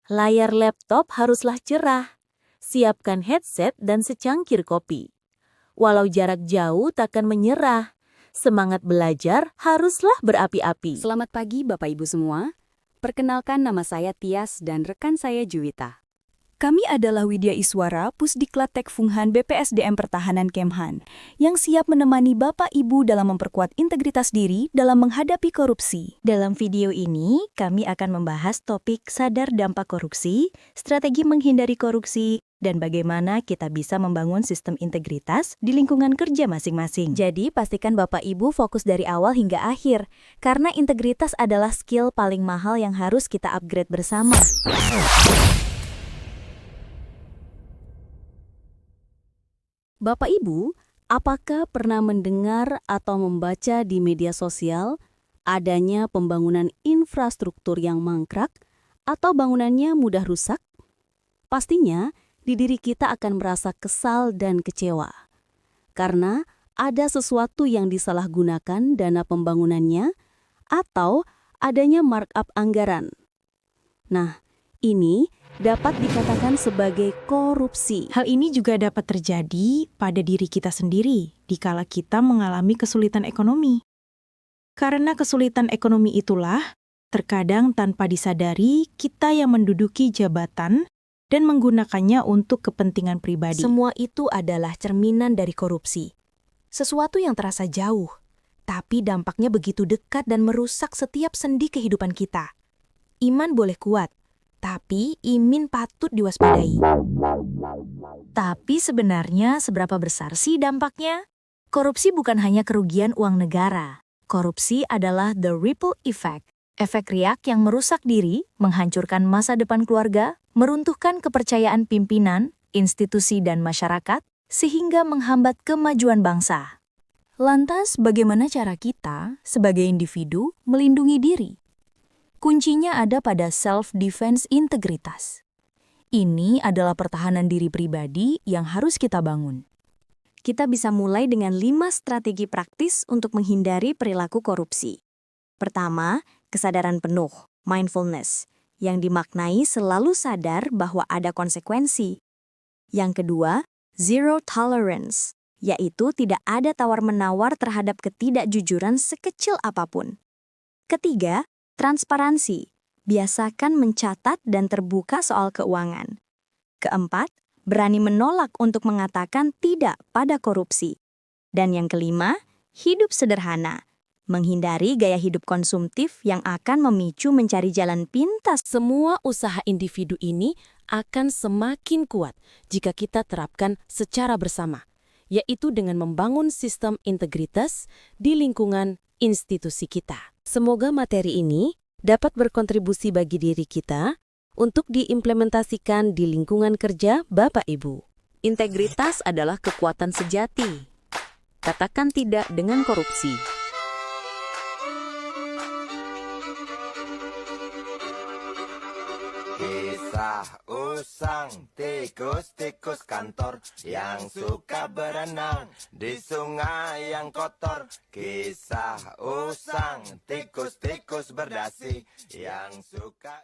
Layar laptop haruslah cerah. Siapkan headset dan secangkir kopi. Walau jarak jauh takkan menyerah. Semangat belajar haruslah berapi-api. Selamat pagi Bapak Ibu semua. Perkenalkan nama saya Tias dan rekan saya Juwita. Kami adalah Widya Iswara, Pusdiklat Tekfunghan BPSDM Pertahanan Kemhan, yang siap menemani Bapak Ibu dalam memperkuat integritas diri dalam menghadapi korupsi. Dalam video ini, kami akan membahas topik sadar dampak korupsi, strategi menghindari korupsi, dan bagaimana kita bisa membangun sistem integritas di lingkungan kerja masing-masing. Jadi, pastikan Bapak Ibu fokus dari awal hingga akhir, karena integritas adalah skill paling mahal yang harus kita upgrade bersama. Bapak Ibu, apakah pernah mendengar atau membaca di media sosial adanya pembangunan infrastruktur yang mangkrak atau bangunannya mudah rusak? Pastinya, di diri kita akan merasa kesal dan kecewa. Karena ada sesuatu yang disalahgunakan dana pembangunannya atau adanya markup anggaran. Nah, ini dapat dikatakan sebagai korupsi. Hal ini juga dapat terjadi pada diri kita sendiri dikala kita mengalami kesulitan ekonomi. Karena kesulitan ekonomi itulah, terkadang tanpa disadari kita yang menduduki jabatan dan menggunakannya untuk kepentingan pribadi. Semua itu adalah cerminan dari korupsi. Sesuatu yang terasa jauh, tapi dampaknya begitu dekat dan merusak setiap sendi kehidupan kita. Iman boleh kuat, tapi imin patut diwaspadai. Tapi sebenarnya seberapa besar sih dampaknya? Korupsi bukan hanya kerugian uang negara. Korupsi adalah the ripple effect. Efek riak yang merusak diri, menghancurkan masa depan keluarga, meruntuhkan kepercayaan pimpinan, institusi dan masyarakat, sehingga menghambat kemajuan bangsa. Lantas, bagaimana cara kita, sebagai individu, melindungi diri? Kuncinya ada pada self-defense integritas. Ini adalah pertahanan diri pribadi yang harus kita bangun. Kita bisa mulai dengan 5 strategi praktis untuk menghindari perilaku korupsi. Pertama, kesadaran penuh, mindfulness, yang dimaknai selalu sadar bahwa ada konsekuensi. Yang kedua, zero tolerance, yaitu tidak ada tawar-menawar terhadap ketidakjujuran sekecil apapun. Ketiga, transparansi, biasakan mencatat dan terbuka soal keuangan. Keempat, berani menolak untuk mengatakan tidak pada korupsi. Dan yang kelima, hidup sederhana, menghindari gaya hidup konsumtif yang akan memicu mencari jalan pintas. Semua usaha individu ini akan semakin kuat jika kita terapkan secara bersama, yaitu dengan membangun sistem integritas di lingkungan institusi kita. Semoga materi ini dapat berkontribusi bagi diri kita untuk diimplementasikan di lingkungan kerja Bapak Ibu. Integritas adalah kekuatan sejati. Katakan tidak dengan korupsi. Kisah usang tikus-tikus kantor yang suka berenang di sungai yang kotor. Kisah usang tikus-tikus berdasi yang suka